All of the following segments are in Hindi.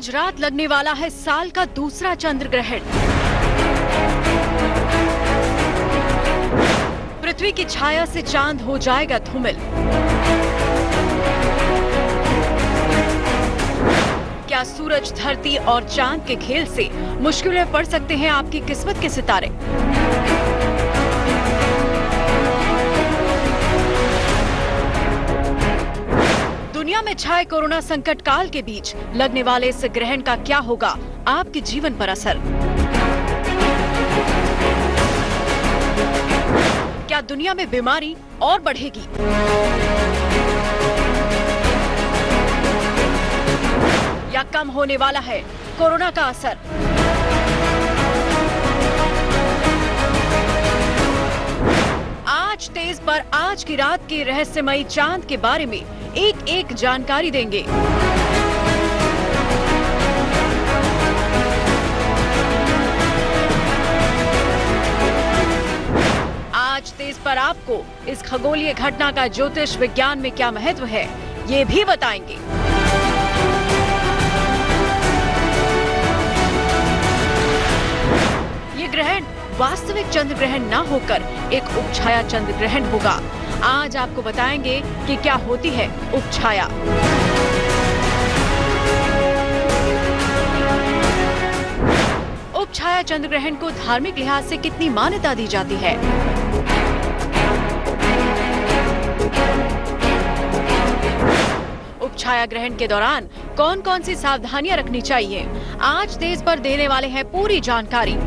आज रात लगने वाला है साल का दूसरा चंद्र ग्रहण। पृथ्वी की छाया से चांद हो जाएगा धूमिल। क्या सूरज, धरती और चांद के खेल से मुश्किल में पड़ सकते हैं आपकी किस्मत के सितारे? दुनिया में छाए कोरोना संकट काल के बीच लगने वाले इस ग्रहण का क्या होगा आपके जीवन पर असर? क्या दुनिया में बीमारी और बढ़ेगी? या कम होने वाला है कोरोना का असर? आज तेज पर आज की रात के रहस्यमयी चांद के बारे में एक एक जानकारी देंगे। आज तेज पर आपको इस खगोलीय घटना का ज्योतिष विज्ञान में क्या महत्व है, ये भी बताएंगे। ये ग्रहण वास्तविक चंद्र ग्रहण न होकर एक उपछाया चंद्र ग्रहण होगा। आज आपको बताएंगे कि क्या होती है उपछाया। उपछाया चंद्र ग्रहण को धार्मिक लिहाज से कितनी मान्यता दी जाती है? उपछाया ग्रहण के दौरान कौन कौन सी सावधानियां रखनी चाहिए, आज तेज पर देने वाले हैं पूरी जानकारी।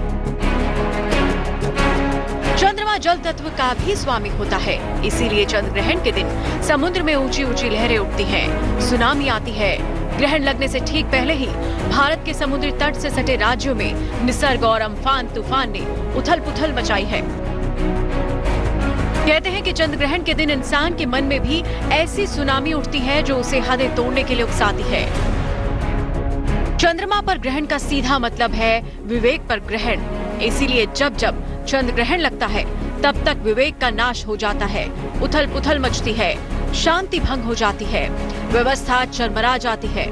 चंद्रमा जल तत्व का भी स्वामी होता है, इसीलिए चंद्र ग्रहण के दिन समुद्र में ऊंची ऊंची लहरें उठती हैं, सुनामी आती है। ग्रहण लगने से ठीक पहले ही भारत के समुद्री तट से सटे राज्यों में निसर्ग और अम्फान तूफान ने उथल पुथल मचाई है। कहते हैं कि चंद्र ग्रहण के दिन इंसान के मन में भी ऐसी सुनामी उठती है जो उसे हदें तोड़ने के लिए उकसाती है। चंद्रमा पर ग्रहण का सीधा मतलब है विवेक पर ग्रहण, इसीलिए जब जब चंद्र ग्रहण लगता है तब तक विवेक का नाश हो जाता है, उथल पुथल मचती है, शांति भंग हो जाती है, व्यवस्था चरमरा जाती है।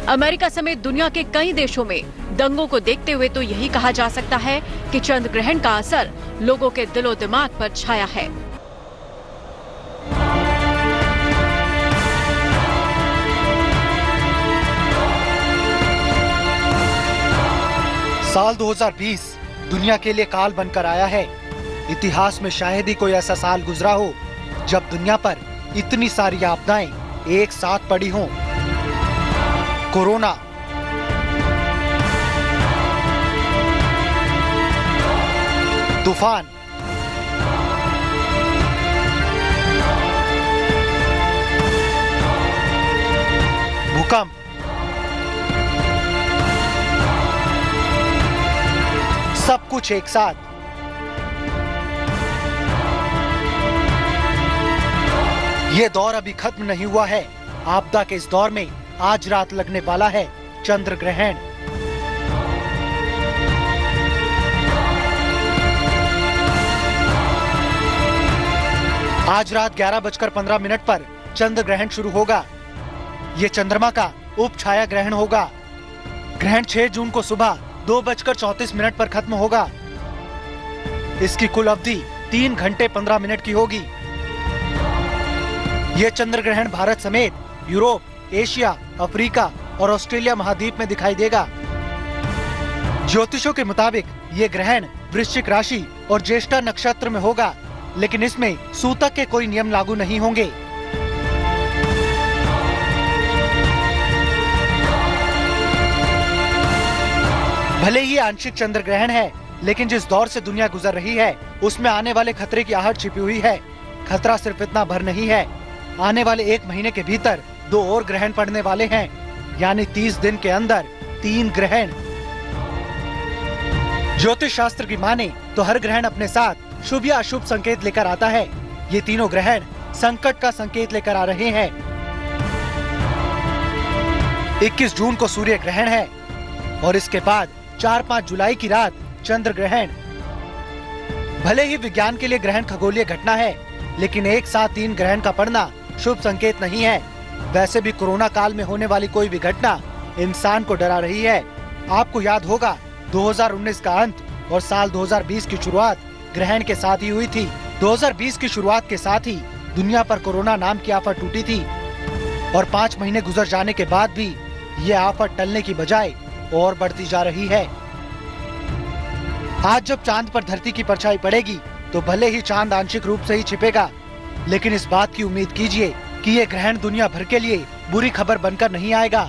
अमेरिका समेत दुनिया के कई देशों में दंगों को देखते हुए तो यही कहा जा सकता है कि चंद्र ग्रहण का असर लोगों के दिलो दिमाग पर छाया है। साल 2020 दुनिया के लिए काल बनकर आया है। इतिहास में शायद ही कोई ऐसा साल गुजरा हो जब दुनिया पर इतनी सारी आपदाएं एक साथ पड़ी हों। कोरोना, तूफान, भूकंप, सब कुछ एक साथ। ये दौर अभी खत्म नहीं हुआ है। आपदा के इस दौर में आज रात लगने वाला है चंद्र ग्रहण। आज रात 11:15 पर चंद्र ग्रहण शुरू होगा। ये चंद्रमा का उपछाया ग्रहण होगा। ग्रहण 6 जून को सुबह 2:34 पर खत्म होगा। इसकी कुल अवधि 3 घंटे 15 मिनट की होगी। यह चंद्र ग्रहण भारत समेत यूरोप, एशिया, अफ्रीका और ऑस्ट्रेलिया महाद्वीप में दिखाई देगा। ज्योतिषों के मुताबिक ये ग्रहण वृश्चिक राशि और ज्येष्ठा नक्षत्र में होगा, लेकिन इसमें सूतक के कोई नियम लागू नहीं होंगे। भले ही आंशिक चंद्र ग्रहण है, लेकिन जिस दौर से दुनिया गुजर रही है उसमें आने वाले खतरे की आहट छिपी हुई है। खतरा सिर्फ इतना भर नहीं है, आने वाले 1 महीने के भीतर 2 और ग्रहण पड़ने वाले हैं, यानी 30 दिन के अंदर 3 ग्रहण। ज्योतिष शास्त्र की माने तो हर ग्रहण अपने साथ शुभ या अशुभ संकेत लेकर आता है। ये तीनों ग्रहण संकट का संकेत लेकर आ रहे हैं। 21 जून को सूर्य ग्रहण है और इसके बाद 4-5 जुलाई की रात चंद्र ग्रहण। भले ही विज्ञान के लिए ग्रहण खगोलीय घटना है, लेकिन एक साथ 3 ग्रहण का पड़ना शुभ संकेत नहीं है। वैसे भी कोरोना काल में होने वाली कोई भी घटना इंसान को डरा रही है। आपको याद होगा 2019 का अंत और साल 2020 की शुरुआत ग्रहण के साथ ही हुई थी। 2020 की शुरुआत के साथ ही दुनिया पर कोरोना नाम की आफत टूटी थी और 5 महीने गुजर जाने के बाद भी ये आफत टलने की बजाय और बढ़ती जा रही है। आज जब चांद पर धरती की परछाई पड़ेगी तो भले ही चांद आंशिक रूप से ही छिपेगा, लेकिन इस बात की उम्मीद कीजिए कि ये ग्रहण दुनिया भर के लिए बुरी खबर बनकर नहीं आएगा,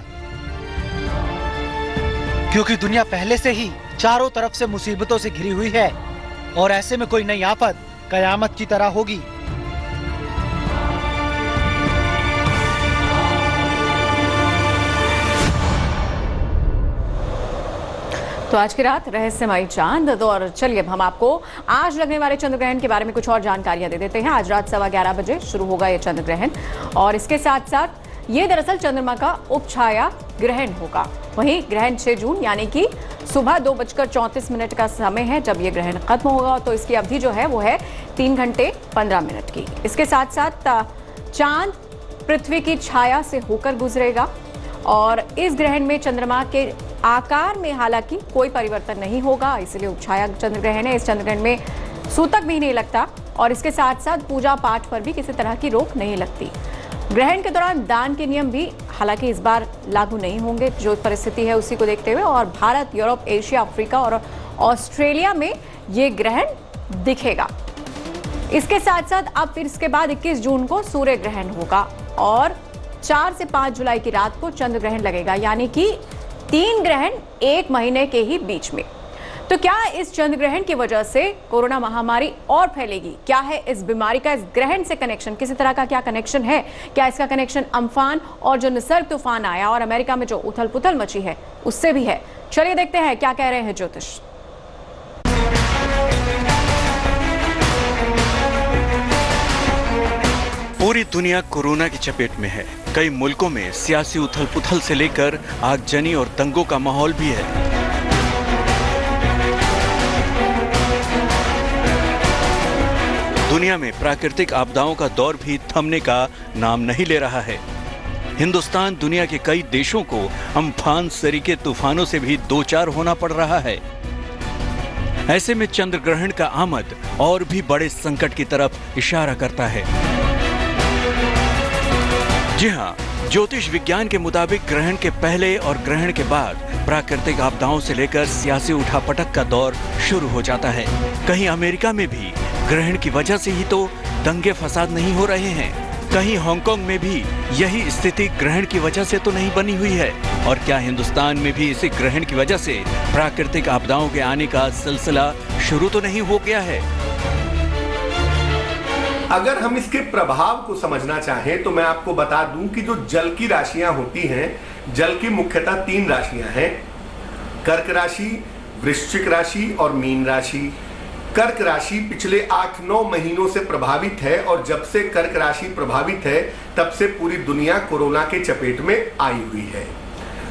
क्योंकि दुनिया पहले से ही चारों तरफ से मुसीबतों से घिरी हुई है और ऐसे में कोई नई आफत कयामत की तरह होगी। तो आज की रात रहस्यमयी चांद। और चलिए अब हम आपको आज लगने वाले चंद्र ग्रहण के बारे में कुछ और जानकारियां दे देते हैं। आज रात 11:15 बजे शुरू होगा ये चंद्र ग्रहण और इसके साथ साथ ये दरअसल चंद्रमा का उपछाया ग्रहण होगा। वहीं ग्रहण 6 जून यानी कि सुबह 2:34 का समय है जब ये ग्रहण खत्म होगा। तो इसकी अवधि जो है वो है 3 घंटे 15 मिनट की। इसके साथ साथ चांद पृथ्वी की छाया से होकर गुजरेगा और इस ग्रहण में चंद्रमा के आकार में हालांकि कोई परिवर्तन नहीं होगा, इसलिए उपछाया चंद्र ग्रहण है। इस चंद्र ग्रहण में सूतक भी नहीं लगता और इसके साथ साथ पूजा पाठ पर भी किसी तरह की रोक नहीं लगती। ग्रहण के दौरान दान के नियम भी हालांकि इस बार लागू नहीं होंगे, जो परिस्थिति है उसी को देखते हुए। और भारत, यूरोप, एशिया, अफ्रीका और ऑस्ट्रेलिया में ये ग्रहण दिखेगा। इसके साथ साथ अब फिर इसके बाद 21 जून को सूर्य ग्रहण होगा और 4 से 5 जुलाई की रात को चंद्र ग्रहण लगेगा, यानी कि 3 ग्रहण 1 महीने के ही बीच में। तो क्या इस चंद्र ग्रहण की वजह से कोरोना महामारी और फैलेगी? क्या है इस बीमारी का इस ग्रहण से कनेक्शन? किसी तरह का क्या कनेक्शन है? क्या इसका कनेक्शन अम्फान और जो निसर्ग तूफान आया और अमेरिका में जो उथल पुथल मची है उससे भी है? चलिए देखते हैं क्या कह रहे हैं ज्योतिष। पूरी दुनिया कोरोना की चपेट में है। कई मुल्कों में सियासी उथल पुथल से लेकर आगजनी और दंगों का माहौल भी है। दुनिया में प्राकृतिक आपदाओं का दौर भी थमने का नाम नहीं ले रहा है। हिंदुस्तान दुनिया के कई देशों को अम्फान सरीके तूफानों से भी दो चार होना पड़ रहा है। ऐसे में चंद्र ग्रहण का आमद और भी बड़े संकट की तरफ इशारा करता है। जी हाँ, ज्योतिष विज्ञान के मुताबिक ग्रहण के पहले और ग्रहण के बाद प्राकृतिक आपदाओं से लेकर सियासी उठापटक का दौर शुरू हो जाता है। कहीं अमेरिका में भी ग्रहण की वजह से ही तो दंगे फसाद नहीं हो रहे हैं, कहीं हांगकांग में भी यही स्थिति ग्रहण की वजह से तो नहीं बनी हुई है। और क्या हिंदुस्तान में भी इसी ग्रहण की वजह से प्राकृतिक आपदाओं के आने का सिलसिला शुरू तो नहीं हो गया है? अगर हम इसके प्रभाव को समझना चाहें तो मैं आपको बता दूं कि जो जल की राशियां होती हैं, जल की मुख्यतः 3 राशियां हैं, कर्क राशि, वृश्चिक राशि और मीन राशि। कर्क राशि पिछले 8-9 महीनों से प्रभावित है और जब से कर्क राशि प्रभावित है तब से पूरी दुनिया कोरोना के चपेट में आई हुई है।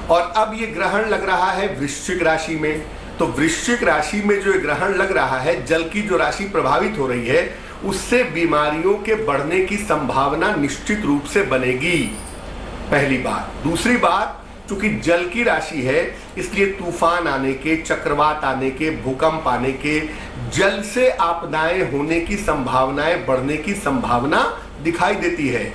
और अब ये ग्रहण लग रहा है वृश्चिक राशि में। तो वृश्चिक राशि में जो ग्रहण लग रहा है, जल की जो राशि प्रभावित हो रही है, उससे बीमारियों के बढ़ने की संभावना निश्चित रूप से बनेगी, पहली बात। दूसरी बात, चूंकि जल की राशि है इसलिए तूफान आने के, चक्रवात आने के, भूकंप आने के, जल से आपदाएं होने की संभावनाएं बढ़ने की संभावना दिखाई देती है।